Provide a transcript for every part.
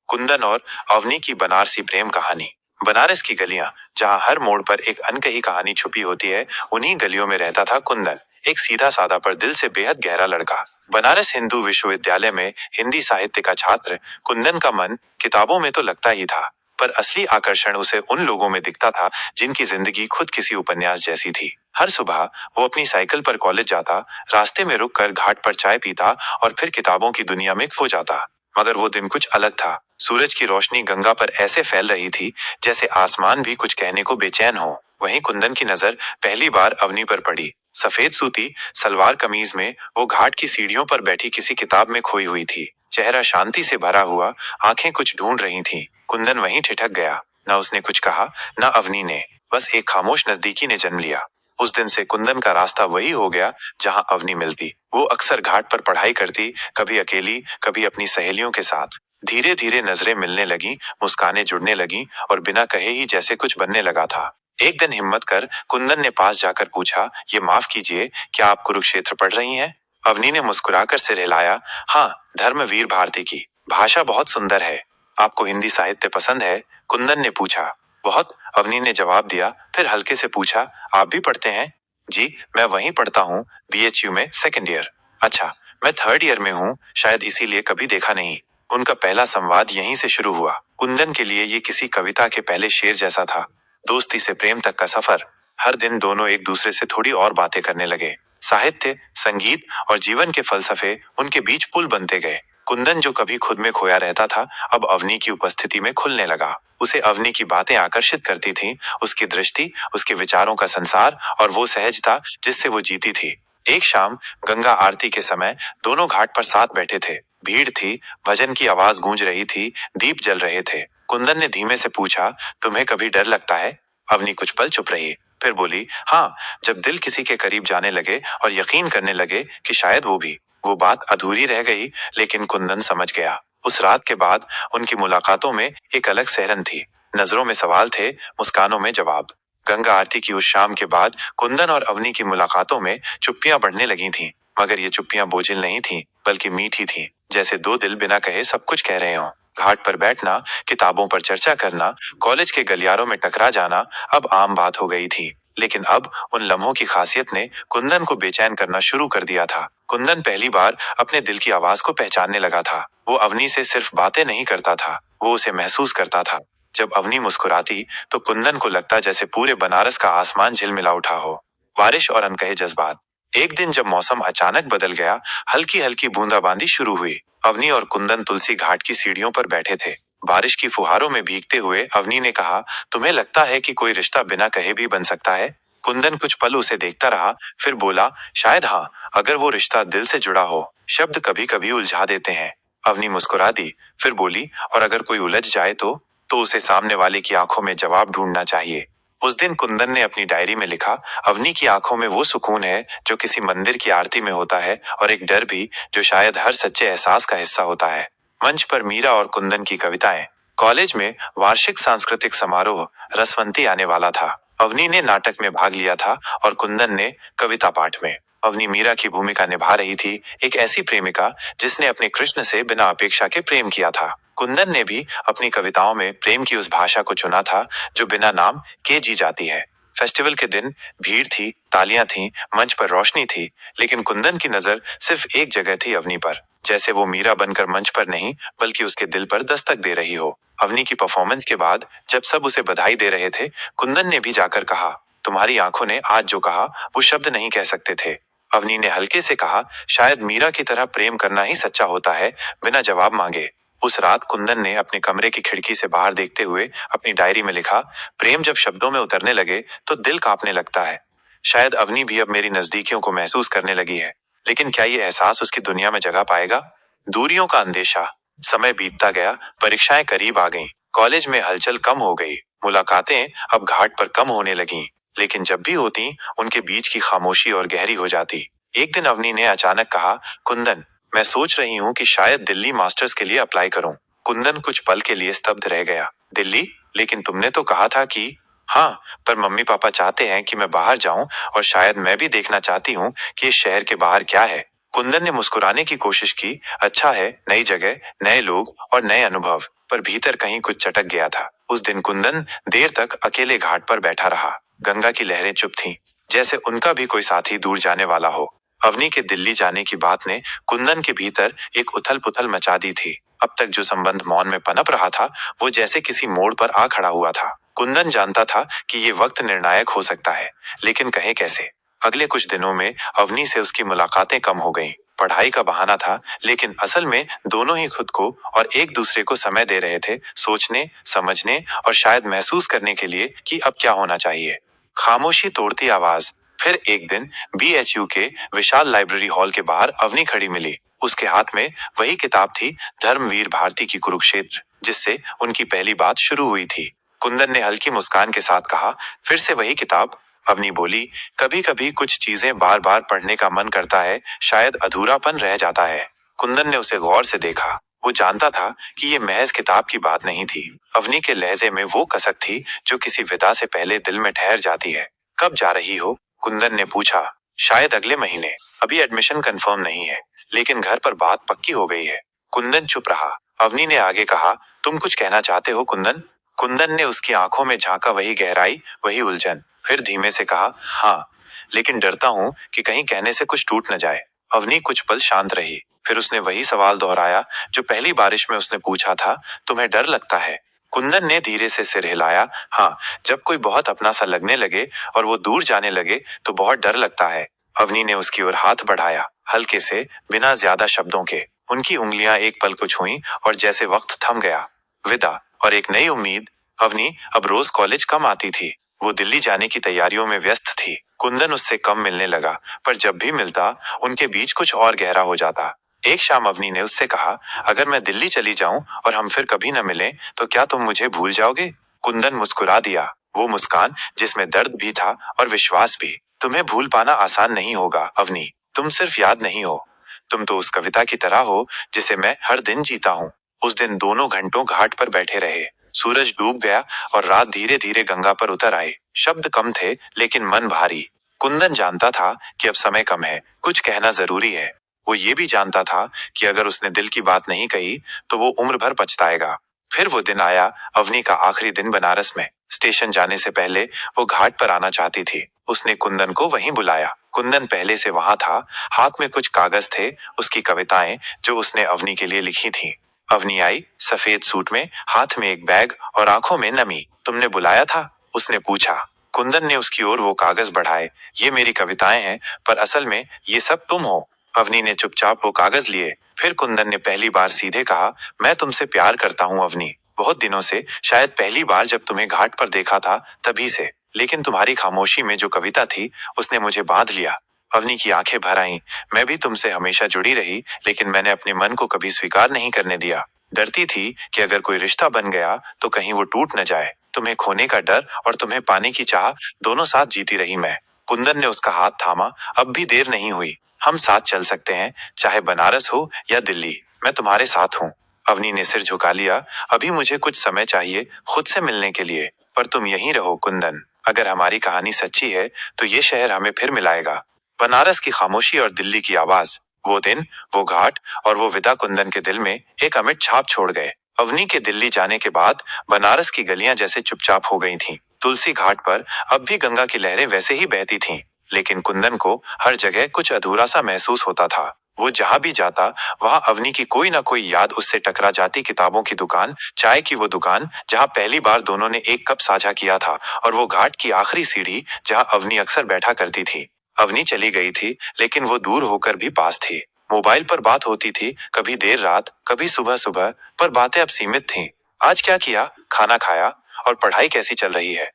कुंदन और अवनी की बनारसी प्रेम कहानी। बनारस की गलियां, जहां हर मोड़ पर एक अनकही कहानी छुपी होती है, उन्हीं गलियों में रहता था कुंदन। एक सीधा साधा पर दिल से बेहद गहरा लड़का। बनारस हिंदू विश्वविद्यालय में हिंदी साहित्य का छात्र कुंदन का मन किताबों में तो लगता ही था, पर असली आकर्षण उसे उन लोगों में दिखता था जिनकी जिंदगी खुद किसी उपन्यास जैसी थी। हर सुबह वो अपनी साइकिल पर कॉलेज जाता, रास्ते में रुककर घाट पर चाय पीता और फिर किताबों की दुनिया में खो जाता। मगर वो दिन कुछ अलग था। सूरज की रोशनी गंगा पर ऐसे फैल रही थी जैसे आसमान भी कुछ कहने को बेचैन हो। वहीं कुंदन की नजर पहली बार अवनी पर पड़ी। सफेद सूती सलवार कमीज में वो घाट की सीढ़ियों पर बैठी किसी किताब में खोई हुई थी। चेहरा शांति से भरा हुआ, आंखें कुछ ढूंढ रही थीं। कुंदन वहीं ठिठक गया। न उसने कुछ कहा, न अवनी ने। बस एक खामोश नजदीकी ने जन्म लिया। उस दिन से कुंदन का रास्ता वही हो गया जहां अवनी मिलती। वो अक्सर घाट पर पढ़ाई करती, कभी अकेली, कभी अपनी सहेलियों के साथ। धीरे धीरे नजरें मिलने लगी, मुस्कानें जुड़ने लगी और बिना कहे ही जैसे कुछ बनने लगा था। एक दिन हिम्मत कर कुंदन ने पास जाकर पूछा, ये माफ कीजिए, क्या आप कुरुक्षेत्र पढ़ रही हैं? अवनी ने मुस्कुराकर सिर हिलाया। हाँ, धर्मवीर भारती की। भाषा बहुत सुंदर है। आपको हिंदी साहित्य पसंद है? कुंदन ने पूछा। बहुत, अवनी ने जवाब दिया। फिर हल्के से पूछा, आप भी पढ़ते हैं? जी, मैं वहीं पढ़ता हूँ, बीएचयू में, सेकेंड ईयर। अच्छा, मैं थर्ड ईयर में हूँ, शायद इसीलिए कभी देखा नहीं। उनका पहला संवाद यहीं से शुरू हुआ। कुंदन के लिए ये किसी कविता के पहले शेर जैसा था। दोस्ती से प्रेम तक का सफर। हर दिन दोनों एक दूसरे से थोड़ी और बातें करने लगे। साहित्य, संगीत और जीवन के फलसफे उनके बीच पुल बनते गए। कुंदन जो कभी खुद में खोया रहता था, अब अवनी की उपस्थिति में खुलने लगा। उसे अवनी की बातें आकर्षित करती थीं, उसकी दृष्टि, उसके विचारों का संसार और वो सहजता जिससे वो जीती थी। एक शाम गंगा आरती के समय दोनों घाट पर साथ बैठे थे। भीड़ थी, भजन की आवाज गूंज रही थी, दीप जल रहे थे। कुंदन ने धीमे से पूछा, तुम्हें कभी डर लगता है? अवनी कुछ पल चुप रही, फिर बोली, हाँ, जब दिल किसी के करीब जाने लगे और यकीन करने लगे कि शायद वो भी। वो बात अधूरी रह गई, लेकिन कुंदन समझ गया। उस रात के बाद उनकी मुलाकातों में एक अलग सहरन थी। नजरों में सवाल थे, मुस्कानों में जवाब। गंगा आरती की उस शाम के बाद कुंदन और अवनी की मुलाकातों में चुप्पियां बढ़ने लगी थीं, मगर ये चुप्पियां बोझिल नहीं थीं, बल्कि मीठी थीं, जैसे दो दिल बिना कहे सब कुछ कह रहे हों। घाट पर बैठना, किताबों पर चर्चा करना, कॉलेज के गलियारों में टकरा जाना अब आम बात हो गई थी। लेकिन अब उन लम्हों की खासियत ने कुंदन को बेचैन करना शुरू कर दिया था। कुंदन पहली बार अपने दिल की आवाज को पहचानने लगा था। वो अवनी से सिर्फ बातें नहीं करता था, वो उसे महसूस करता था। जब अवनी मुस्कुराती तो कुंदन को लगता जैसे पूरे बनारस का आसमान झिलमिला उठा हो। बारिश और अनकहे जज्बात। एक दिन जब मौसम अचानक बदल गया, हल्की हल्की बूंदाबांदी शुरू हुई। अवनी और कुंदन तुलसी घाट की सीढ़ियों पर बैठे थे। बारिश की फुहारों में भीगते हुए अवनी ने कहा, तुम्हें लगता है कि कोई रिश्ता बिना कहे भी बन सकता है? कुंदन कुछ पल उसे देखता रहा, फिर बोला, शायद हाँ, अगर वो रिश्ता दिल से जुड़ा हो। शब्द कभी कभी उलझा देते हैं। अवनी मुस्कुरा दी, फिर बोली, और अगर कोई उलझ जाए तो उसे सामने वाले की आंखों में जवाब ढूंढना चाहिए। उस दिन कुंदन ने अपनी डायरी में लिखा, अवनी की आंखों में वो सुकून है जो किसी मंदिर की आरती में होता है, और एक डर भी जो शायद हर सच्चे एहसास का हिस्सा होता है। मंच पर मीरा और कुंदन की कविताएं। कॉलेज में वार्षिक सांस्कृतिक समारोह रसवंती आने वाला था। अवनी ने नाटक में भाग लिया था और कुंदन ने कविता पाठ में। अवनी मीरा की भूमिका निभा रही थी, एक ऐसी प्रेमिका जिसने अपने कृष्ण से बिना अपेक्षा के प्रेम किया था। कुंदन ने भी अपनी कविताओं में प्रेम की उस भाषा को चुना था जो बिना नाम के जी जाती है। फेस्टिवल के दिन भीड़ थी, तालियां थीं, मंच पर रोशनी थी, लेकिन कुंदन की नजर सिर्फ एक जगह थी, अवनी पर। जैसे वो मीरा बनकर मंच पर नहीं, बल्कि उसके दिल पर दस्तक दे रही हो। अवनी की परफॉर्मेंस के बाद जब सब उसे बधाई दे रहे थे, कुंदन ने भी जाकर कहा, तुम्हारी आंखों ने आज जो कहा वो शब्द नहीं कह सकते थे। अवनी ने हल्के से कहा, शायद मीरा की तरह प्रेम करना ही सच्चा होता है, बिना जवाब मांगे। उस रात कुंदन ने अपने कमरे की खिड़की से बाहर देखते हुए अपनी डायरी में लिखा, प्रेम जब शब्दों में उतरने लगे तो दिल कांपने लगता है। शायद अवनी भी अब मेरी नजदीकियों को महसूस करने लगी है, लेकिन क्या ये एहसास उसकी दुनिया में जगह पाएगा? दूरियों का अंदेशा। समय बीतता गया, परीक्षाएं करीब आ गईं, कॉलेज में हलचल कम हो गई, मुलाकातें अब घाट पर कम होने लगीं, लेकिन जब भी होती उनके बीच की खामोशी और गहरी हो जाती। एक दिन अवनी ने अचानक कहा, कुंदन, मैं सोच रही हूँ कि शायद दिल्ली मास्टर्स के लिए अप्लाई करूँ। कुंदन कुछ पल के लिए स्तब्ध रह गया। दिल्ली? लेकिन तुमने तो कहा था कि। हाँ, पर मम्मी पापा चाहते हैं कि मैं बाहर जाऊं, और शायद मैं भी देखना चाहती हूँ कि इस शहर के बाहर क्या है। कुंदन ने मुस्कुराने की कोशिश की, अच्छा है, नई जगह, नए लोग और नए अनुभव। पर भीतर कहीं कुछ चटक गया था। उस दिन कुंदन देर तक अकेले घाट पर बैठा रहा। गंगा की लहरें चुप थीं, जैसे उनका भी कोई साथी दूर जाने वाला हो। अवनी के दिल्ली जाने की बात ने कुंदन के भीतर एक उथल पुथल मचा दी थी। अब तक जो संबंध मौन में पनप रहा था, वो जैसे किसी मोड़ पर आ खड़ा हुआ था। कुंदन जानता था कि ये वक्त निर्णायक हो सकता है, लेकिन कहे कैसे। अगले कुछ दिनों में अवनी से उसकी मुलाकातें कम हो गईं। पढ़ाई का बहाना था, लेकिन असल में दोनों ही खुद को और एक दूसरे को समय दे रहे थे, सोचने, समझने और शायद महसूस करने के लिए कि अब क्या होना चाहिए। खामोशी तोड़ती आवाज। फिर एक दिन बीएचयू के विशाल लाइब्रेरी हॉल के बाहर अवनी खड़ी मिली। उसके हाथ में वही किताब थी, धर्मवीर भारती की कुरुक्षेत्र, जिससे उनकी पहली बात शुरू हुई थी। कुंदन ने हल्की मुस्कान के साथ कहा, फिर से वही किताब? अवनी बोली, कभी कभी कुछ चीजें बार बार पढ़ने का मन करता है, शायद अधूरापन रह जाता है। कुंदन ने उसे गौर से देखा। वो जानता था कि ये महज किताब की बात नहीं थी। अवनी के लहजे में वो कसक थी जो किसी विदा से पहले दिल में ठहर जाती है। कब जा रही हो? कुंदन ने पूछा। शायद अगले महीने। अभी एडमिशन कंफर्म नहीं है, लेकिन घर पर बात पक्की हो गई है। कुंदन चुप रहा। अवनी ने आगे कहा, तुम कुछ कहना चाहते हो कुंदन? कुंदन ने उसकी आंखों में झांका, वही गहराई, वही उलझन। फिर धीमे से कहा, हाँ, लेकिन डरता हूं कि कहीं कहने से कुछ टूट न जाए। अवनी कुछ पल शांत रही। फिर उसने वही सवाल दोहराया जो पहली बारिश में उसने पूछा था, तुम्हें डर लगता है? कुंदन ने धीरे से सिर हिलाया। हाँ, जब कोई बहुत अपना सा लगने लगे और वो दूर जाने लगे तो बहुत डर लगता है। अवनी ने उसकी ओर हाथ बढ़ाया, हल्के से, बिना ज्यादा शब्दों के। उनकी उंगलियां एक पल को छुईं और जैसे वक्त थम गया। विदा और एक नई उम्मीद। अवनी अब रोज कॉलेज कम आती थी। वो दिल्ली जाने की तैयारियों में व्यस्त थी। कुंदन उससे कम मिलने लगा, पर जब भी मिलता उनके बीच कुछ और गहरा हो जाता। एक शाम अवनी ने उससे कहा, अगर मैं दिल्ली चली जाऊं और हम फिर कभी न मिलें, तो क्या तुम मुझे भूल जाओगे? कुंदन मुस्कुरा दिया, वो मुस्कान जिसमें दर्द भी था और विश्वास भी। तुम्हें भूल पाना आसान नहीं होगा अवनी। तुम सिर्फ याद नहीं हो, तुम तो उस कविता की तरह हो जिसे मैं हर दिन जीता हूँ। उस दिन दोनों घंटों घाट पर बैठे रहे। सूरज डूब गया और रात धीरे धीरे गंगा पर उतर आई। शब्द कम थे, लेकिन मन भारी। कुंदन जानता था कि अब समय कम है, कुछ कहना जरूरी है। वो ये भी जानता था कि अगर उसने दिल की बात नहीं कही तो वो उम्र भर पछताएगा। फिर वो दिन आया, अवनी का आखिरी दिन बनारस में। स्टेशन जाने से पहले वो घाट पर आना चाहती थी। उसने कुंदन को वहीं बुलाया। कुंदन पहले से वहां था। हाथ में कुछ कागज थे, उसकी कविताएं जो उसने अवनी के लिए लिखी थी। अवनी आई, सफेद सूट में, हाथ में एक बैग और आंखों में नमी। तुमने बुलाया था? उसने पूछा। कुंदन ने उसकी ओर वो कागज बढ़ाए। ये मेरी कविताएं हैं, पर असल में ये सब तुम हो। अवनी ने चुपचाप वो कागज लिए। फिर कुंदन ने पहली बार सीधे कहा, मैं तुमसे प्यार करता हूँ अवनी। बहुत दिनों से, शायद पहली बार जब तुम्हें घाट पर देखा था तभी से। लेकिन तुम्हारी खामोशी में जो कविता थी, उसने मुझे बांध लिया। अवनी की आंखें भर आईं। मैं भी तुमसे हमेशा जुड़ी रही, लेकिन मैंने अपने मन को कभी स्वीकार नहीं करने दिया। डरती थी कि अगर कोई रिश्ता बन गया तो कहीं वो टूट न जाए। तुम्हें खोने का डर और तुम्हें पाने की चाह, दोनों साथ जीती रही मैं। कुंदन ने उसका हाथ थामा। अब भी देर नहीं हुई, हम साथ चल सकते हैं, चाहे बनारस हो या दिल्ली। मैं तुम्हारे साथ हूँ। अवनी ने सिर झुका लिया। अभी मुझे कुछ समय चाहिए खुद से मिलने के लिए, पर तुम यहीं रहो कुंदन। अगर हमारी कहानी सच्ची है तो ये शहर हमें फिर मिलाएगा। बनारस की खामोशी और दिल्ली की आवाज, वो दिन, वो घाट और वो विदा कुंदन के दिल में एक अमिट छाप छोड़ गए। अवनी के दिल्ली जाने के बाद बनारस की गलियां जैसे चुपचाप हो गई थीं। तुलसी घाट पर अब भी गंगा की लहरें वैसे ही बहती थीं, लेकिन कुंदन को हर जगह कुछ अधूरा सा महसूस होता था। वो जहां भी जाता, वहां अवनी की कोई ना कोई याद उससे टकरा जाती। किताबों की दुकान, चाय की वो दुकान जहां पहली बार दोनों ने एक कप साझा किया था, और वो घाट की आखिरी सीढ़ी जहां अवनी अक्सर बैठा करती थी। अवनी चली गई थी, लेकिन वो दूर होकर भी पास थी। मोबाइल पर बात होती थी, कभी देर रात, कभी सुबह सुबह, पर बातें अब सीमित थीं। आज क्या किया, खाना खाया, और पढ़ाई कैसी चल रही है?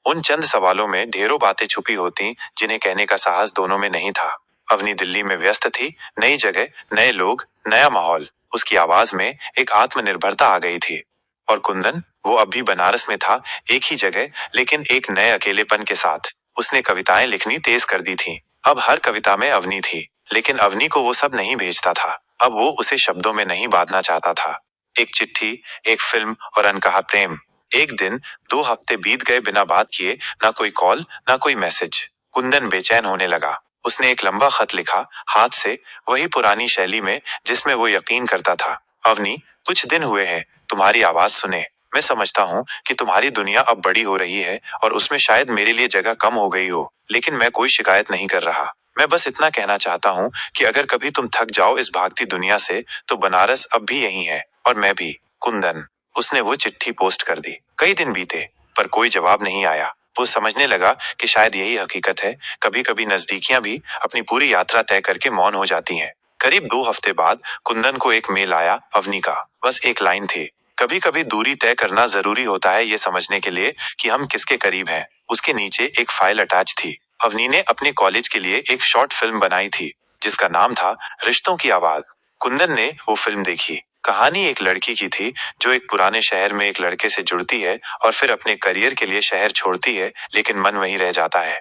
उन चंद सवालों में ढेरों बातें छुपी होती जिन्हें कहने का साहस दोनों में नहीं था। अवनी दिल्ली में व्यस्त थी, नई जगह, नए लोग, नया माहौल। उसकी आवाज में एक आत्मनिर्भरता आ गई थी। और कुंदन, वो अब भी बनारस में था, एक ही जगह, लेकिन एक नए अकेलेपन के साथ। उसने कविताएं लिखनी तेज कर दी थी। अब हर कविता में अवनी थी, लेकिन अवनी को वो सब नहीं भेजता था। अब वो उसे शब्दों में नहीं बांधना चाहता था। एक चिट्ठी, एक फिल्म और अनकहा प्रेम। एक दिन, 2 हफ्ते बीत गए बिना बात किए, ना कोई कॉल, ना कोई मैसेज। कुंदन बेचैन होने लगा। उसने एक लंबा खत लिखा, हाथ से, वही पुरानी शैली में जिसमें वो यकीन करता था। अवनी, कुछ दिन हुए हैं तुम्हारी आवाज सुने। मैं समझता हूँ कि तुम्हारी दुनिया अब बड़ी हो रही है और उसमें शायद मेरे लिए जगह कम हो गई हो, लेकिन मैं कोई शिकायत नहीं कर रहा। मैं बस इतना कहना चाहता हूँ कि अगर कभी तुम थक जाओ इस भागती दुनिया से, तो बनारस अब भी यही है, और मैं भी। कुंदन। उसने वो चिट्ठी पोस्ट कर दी। कई दिन बीते, पर कोई जवाब नहीं आया। वो समझने लगा कि शायद यही हकीकत है, कभी कभी नजदीकियां भी अपनी पूरी यात्रा तय करके मौन हो जाती हैं। करीब 2 हफ्ते बाद कुंदन को एक मेल आया अवनी का। बस एक लाइन थी। कभी कभी दूरी तय करना जरूरी होता है ये समझने के लिए कि हम किसके करीब हैं। उसके नीचे एक फाइल अटैच थी। अवनी ने अपने कॉलेज के लिए एक शॉर्ट फिल्म बनाई थी, जिसका नाम था रिश्तों की आवाज। कुंदन ने वो फिल्म देखी। कहानी एक लड़की की थी जो एक पुराने शहर में एक लड़के से जुड़ती है और फिर अपने करियर के लिए शहर छोड़ती है, लेकिन मन वहीं रह जाता है।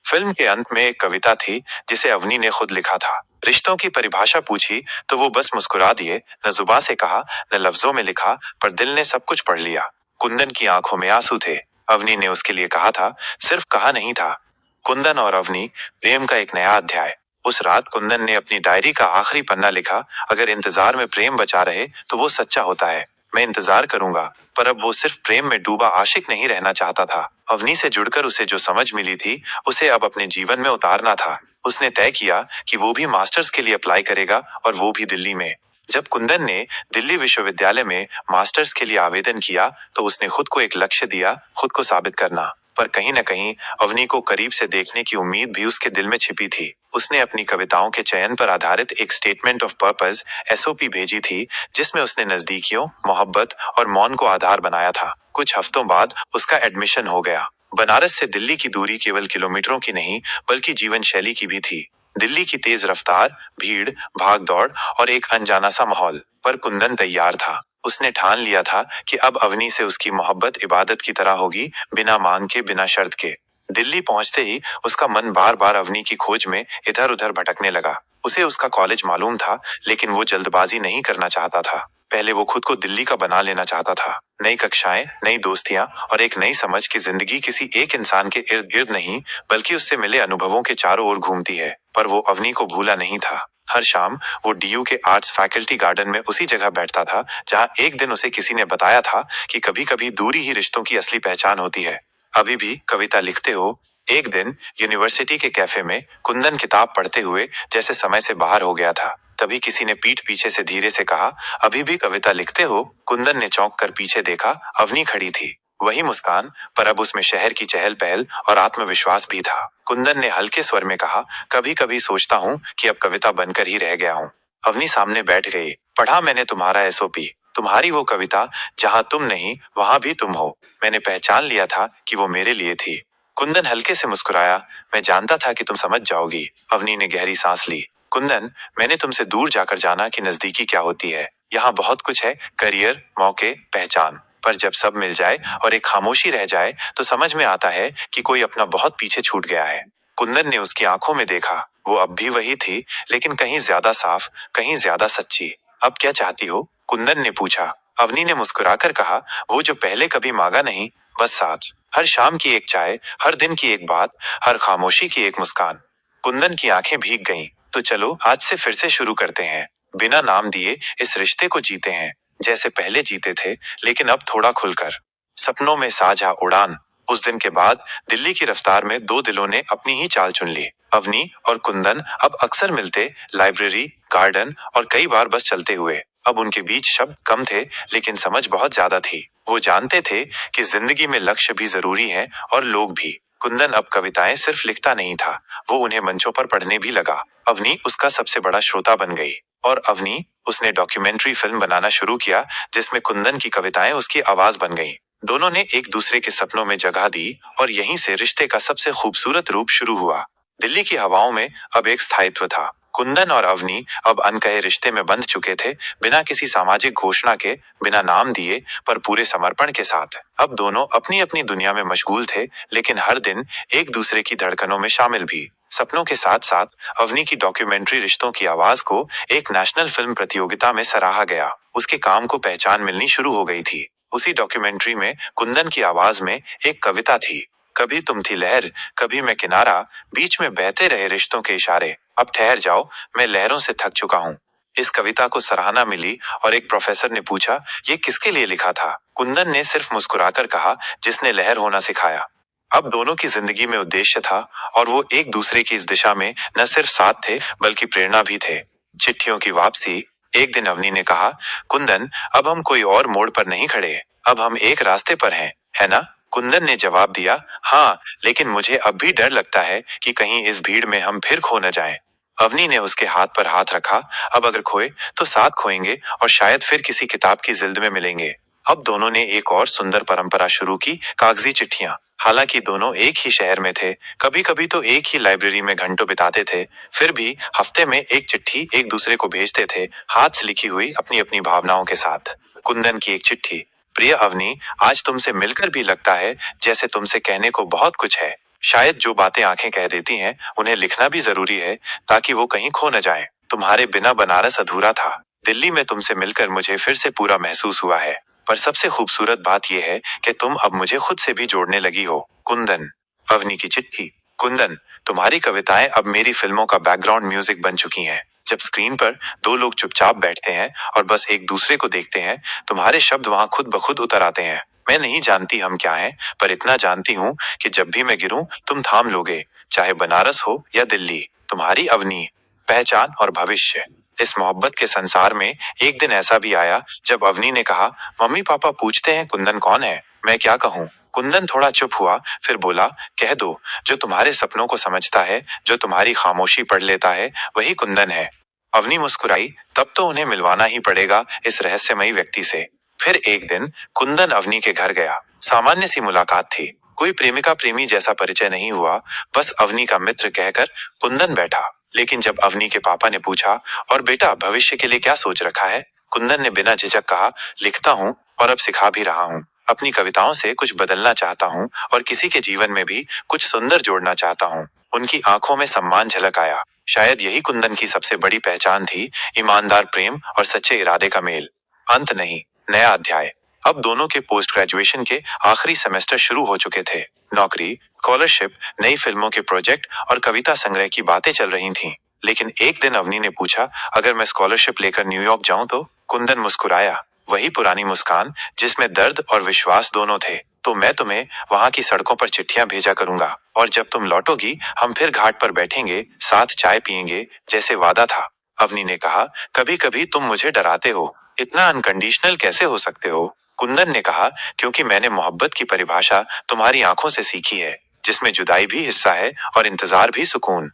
फिल्म के अंत में एक कविता थी जिसे अवनी ने खुद लिखा था। रिश्तों की परिभाषा पूछी तो वो बस मुस्कुरा दिए, न जुबान से कहा, न लफ्जों में लिखा, पर दिल ने सब कुछ पढ़ लिया। कुंदन की आंखों में आंसू थे। अवनी ने उसके लिए कहा था, सिर्फ कहा नहीं था। कुंदन और अवनी, प्रेम का एक नया अध्याय। उस रात कुंदन ने अपनी डायरी का आखिरी पन्ना लिखा, अगर इंतजार में प्रेम बचा रहे तो वो सच्चा होता है। मैं इंतजार करूंगा। पर अब वो सिर्फ प्रेम में डूबा आशिक नहीं रहना चाहता था। अवनी से जुड़कर उसे जो समझ मिली थी, उसे अब अपने जीवन में उतारना था। उसने तय किया कि वो भी मास्टर्स के लिए अप्लाई करेगा, और वो भी दिल्ली में। जब कुंदन ने दिल्ली विश्वविद्यालय में मास्टर्स के लिए आवेदन किया, तो उसने खुद को एक लक्ष्य दिया, खुद को साबित करना। पर कहीं न कहीं अवनी को करीब से देखने की उम्मीद भी उसके दिल में छिपी थी। उसने अपनी कविताओं के चयन पर आधारित एक स्टेटमेंट ऑफ पर्पस एसओपी भेजी थी, जिसमें उसने नजदीकियों, मोहब्बत और मौन को आधार बनाया था। कुछ हफ्तों बाद उसका एडमिशन हो गया। बनारस से दिल्ली की दूरी केवल किलोमीटरों की नहीं, बल्कि जीवन शैली की भी थी। दिल्ली की तेज रफ्तार, भीड़, भाग दौड़ और एक अनजाना सा माहौल। पर कुंदन तैयार था। उसने ठान लिया था कि अब अवनी से उसकी मोहब्बत इबादत की तरह होगी, बिना मांग के, बिना शर्त के। दिल्ली पहुंचते ही उसका मन बार बार अवनी की खोज में इधर उधर भटकने लगा। उसे उसका कॉलेज मालूम था, लेकिन वो जल्दबाजी नहीं करना चाहता था। पहले वो खुद को दिल्ली का बना लेना चाहता था। नई कक्षाएं, नई दोस्तियां और एक नई समझ की जिंदगी किसी एक इंसान के इर्द गिर्द नहीं, बल्कि उससे मिले अनुभवों के चारों ओर घूमती है। पर वो अवनी को भूला नहीं था। हर शाम वो डीयू के आर्ट्स फैकल्टी गार्डन में उसी जगह बैठता था, जहां एक दिन उसे किसी ने बताया था कि कभी कभी दूरी ही रिश्तों की असली पहचान होती है। अभी भी कविता लिखते हो? एक दिन यूनिवर्सिटी के कैफे में कुंदन किताब पढ़ते हुए जैसे समय से बाहर हो गया था। तभी किसी ने पीठ पीछे से धीरे से कहा, अभी भी कविता लिखते हो? कुंदन ने चौंक कर पीछे देखा। अवनी खड़ी थी। वही मुस्कान, पर अब उसमें शहर की चहल पहल और आत्मविश्वास भी था। कुंदन ने हल्के स्वर में कहा, कभी कभी सोचता हूँ कि अब कविता बनकर ही रह गया हूँ। अवनी सामने बैठ गई। पढ़ा मैंने तुम्हारा एसओपी, तुम्हारी वो कविता, जहां तुम नहीं वहां भी तुम हो। मैंने पहचान लिया था कि वो मेरे लिए थी। कुंदन हल्के से मुस्कुराया, मैं जानता था कि तुम समझ जाओगी। अवनी ने गहरी सांस ली। कुंदन, मैंने तुमसे दूर जाकर जाना कि नजदीकी क्या होती है। यहाँ बहुत कुछ है, करियर, मौके, पहचान। पर जब सब मिल जाए और एक खामोशी रह जाए, तो समझ में आता है कि कोई अपना बहुत पीछे छूट गया है। कुंदन ने उसकी आंखों में देखा। वो अब भी वही थी, लेकिन कहीं ज्यादा साफ, कहीं ज्यादा सच्ची। अब क्या चाहती हो? कुंदन ने पूछा। अवनी ने मुस्कुराकर कहा, वो जो पहले कभी मांगा नहीं, बस साथ। हर शाम की एक चाय, हर दिन की एक बात, हर खामोशी की एक मुस्कान। कुंदन की आंखें भीग गईं। तो चलो आज से फिर से शुरू करते हैं। बिना नाम दिए इस रिश्ते को जीते हैं, जैसे पहले जीते थे, लेकिन अब थोड़ा खुलकर। सपनों में साझा उड़ान। उस दिन के बाद दिल्ली की रफ्तार में दो दिलों ने अपनी ही चाल चुन ली। अवनी और कुंदन अब अक्सर मिलते, लाइब्रेरी, गार्डन और कई बार बस चलते हुए। अब उनके बीच शब्द कम थे, लेकिन समझ बहुत ज्यादा थी। वो जानते थे कि जिंदगी में लक्ष्य भी जरूरी है, और लोग भी। कुंदन अब कविताएं सिर्फ लिखता नहीं था, वो उन्हें मंचों पर पढ़ने भी लगा। अवनी उसका सबसे बड़ा श्रोता बन गई। और अवनी, उसने डॉक्यूमेंट्री फिल्म बनाना शुरू किया, जिसमें कुंदन की कविताएं उसकी आवाज बन गईं। दोनों ने एक दूसरे के सपनों में जगह दी, और यहीं से रिश्ते का सबसे खूबसूरत रूप शुरू हुआ। दिल्ली की हवाओं में अब एक स्थायित्व था। कुंदन और अवनी अब अनकहे रिश्ते में बंध चुके थे, बिना किसी सामाजिक घोषणा के, बिना नाम दिए, पर पूरे समर्पण के साथ। अब दोनों अपनी अपनी दुनिया में मशगूल थे, लेकिन हर दिन एक दूसरे की धड़कनों में शामिल भी। सपनों के साथ साथ अवनी की डॉक्यूमेंट्री रिश्तों की आवाज को एक नेशनल फिल्म प्रतियोगिता में सराहा गया। उसके काम को पहचान मिलनी शुरू हो गई थी। उसी डॉक्यूमेंट्री में कुंदन की आवाज में एक कविता थी, कभी तुम थी लहर, कभी मैं किनारा, बीच में बहते रहे रिश्तों के इशारे। अब ठहर जाओ, मैं लहरों से थक चुका हूँ। इस कविता को सराहना मिली और एक प्रोफेसर ने पूछा, ये किसके लिए लिखा था? कुंदन ने सिर्फ मुस्कुराकर कहा, जिसने लहर होना सिखाया। अब दोनों की जिंदगी में उद्देश्य था और वो एक दूसरे की इस दिशा में न सिर्फ साथ थे बल्कि प्रेरणा भी थे। चिट्ठियों की वापसी। एक दिन अवनी ने कहा, कुंदन, अब हम कोई और मोड़ पर नहीं खड़े, अब हम एक रास्ते पर हैं, है ना? कुंदन ने जवाब दिया, हाँ, लेकिन मुझे अब भी डर लगता है कि कहीं इस भीड़ में हम फिर खो न जाएं। अवनी ने उसके हाथ पर हाथ रखा, अब अगर खोए तो साथ खोएंगे और शायद फिर किसी किताब की जिल्द में मिलेंगे। अब दोनों ने एक और सुंदर परंपरा शुरू की, कागजी चिट्ठियां। हालांकि दोनों एक ही शहर में थे, कभी कभी तो एक ही लाइब्रेरी में घंटों बिताते थे, फिर भी हफ्ते में एक चिट्ठी एक दूसरे को भेजते थे, हाथ से लिखी हुई अपनी अपनी भावनाओं के साथ। कुंदन की एक चिट्ठी। प्रिय अवनी, आज तुमसे मिलकर भी लगता है जैसे तुमसे कहने को बहुत कुछ है। शायद जो बातें आंखें कह देती हैं, उन्हें लिखना भी जरूरी है ताकि वो कहीं खो न जाए। तुम्हारे बिना बनारस अधूरा था। दिल्ली में तुमसे मिलकर मुझे फिर से पूरा महसूस हुआ है। पर सबसे खूबसूरत बात यह है कि तुम अब मुझे खुद से भी जोड़ने लगी हो। कुंदन। अवनी की चिट्ठी। कुंदन, तुम्हारी कविताएं अब मेरी फिल्मों का बैकग्राउंड म्यूजिक बन चुकी हैं। जब स्क्रीन पर दो लोग चुपचाप बैठते हैं और बस एक दूसरे को देखते हैं, तुम्हारे शब्द वहां खुद ब खुद उतर आते हैं। मैं नहीं जानती हम क्या हैं, पर इतना जानती हूँ कि जब भी मैं गिरूं तुम थाम लोगे, चाहे बनारस हो या दिल्ली। तुम्हारी अवनी। पहचान और भविष्य। इस मोहब्बत के संसार में एक दिन ऐसा भी आया जब अवनी ने कहा, मम्मी पापा पूछते हैं कुंदन कौन है, मैं क्या कहूँ? कुंदन थोड़ा चुप हुआ, फिर बोला, कह दो, जो तुम्हारे सपनों को समझता है, जो तुम्हारी खामोशी पढ़ लेता है, वही कुंदन है। अवनी मुस्कुराई, तब तो उन्हें मिलवाना ही पड़ेगा इस रहस्यमयी व्यक्ति से। फिर एक दिन कुंदन अवनी के घर गया। सामान्य सी मुलाकात थी, कोई प्रेमिका प्रेमी जैसा परिचय नहीं हुआ, बस अवनी का मित्र कहकर कुंदन बैठा। लेकिन जब अवनी के पापा ने पूछा, और बेटा भविष्य के लिए क्या सोच रखा है? कुंदन ने बिना झिझक कहा, लिखता हूँ और अब सिखा भी रहा हूँ। अपनी कविताओं से कुछ बदलना चाहता हूँ और किसी के जीवन में भी कुछ सुंदर जोड़ना चाहता हूँ। उनकी आंखों में सम्मान झलक आया। शायद यही कुंदन की सबसे बड़ी पहचान थी, ईमानदार प्रेम और सच्चे इरादे का मेल। अंत नहीं, नया अध्याय। अब दोनों के पोस्ट ग्रेजुएशन के आखिरी सेमेस्टर शुरू हो चुके थे। नौकरी, स्कॉलरशिप, नई फिल्मों के प्रोजेक्ट और कविता संग्रह की बातें चल रही थीं। लेकिन एक दिन अवनी ने पूछा, अगर मैं स्कॉलरशिप लेकर न्यूयॉर्क जाऊं तो? कुंदन मुस्कुराया, वही पुरानी मुस्कान जिसमें दर्द और विश्वास दोनों थे। तो मैं तुम्हें वहां की सड़कों पर चिट्ठियां भेजा करूंगा और जब तुम लौटोगी हम फिर घाट पर बैठेंगे, साथ चाय पियेंगे, जैसे वादा था। अवनी ने कहा, कभी कभी तुम मुझे डराते हो, इतना अनकंडीशनल कैसे हो सकते हो? कुंदन ने कहा, क्योंकि मैंने मोहब्बत की परिभाषा तुम्हारी आंखों से सीखी है, जिसमें जुदाई भी हिस्सा है और इंतजार भी सुकून।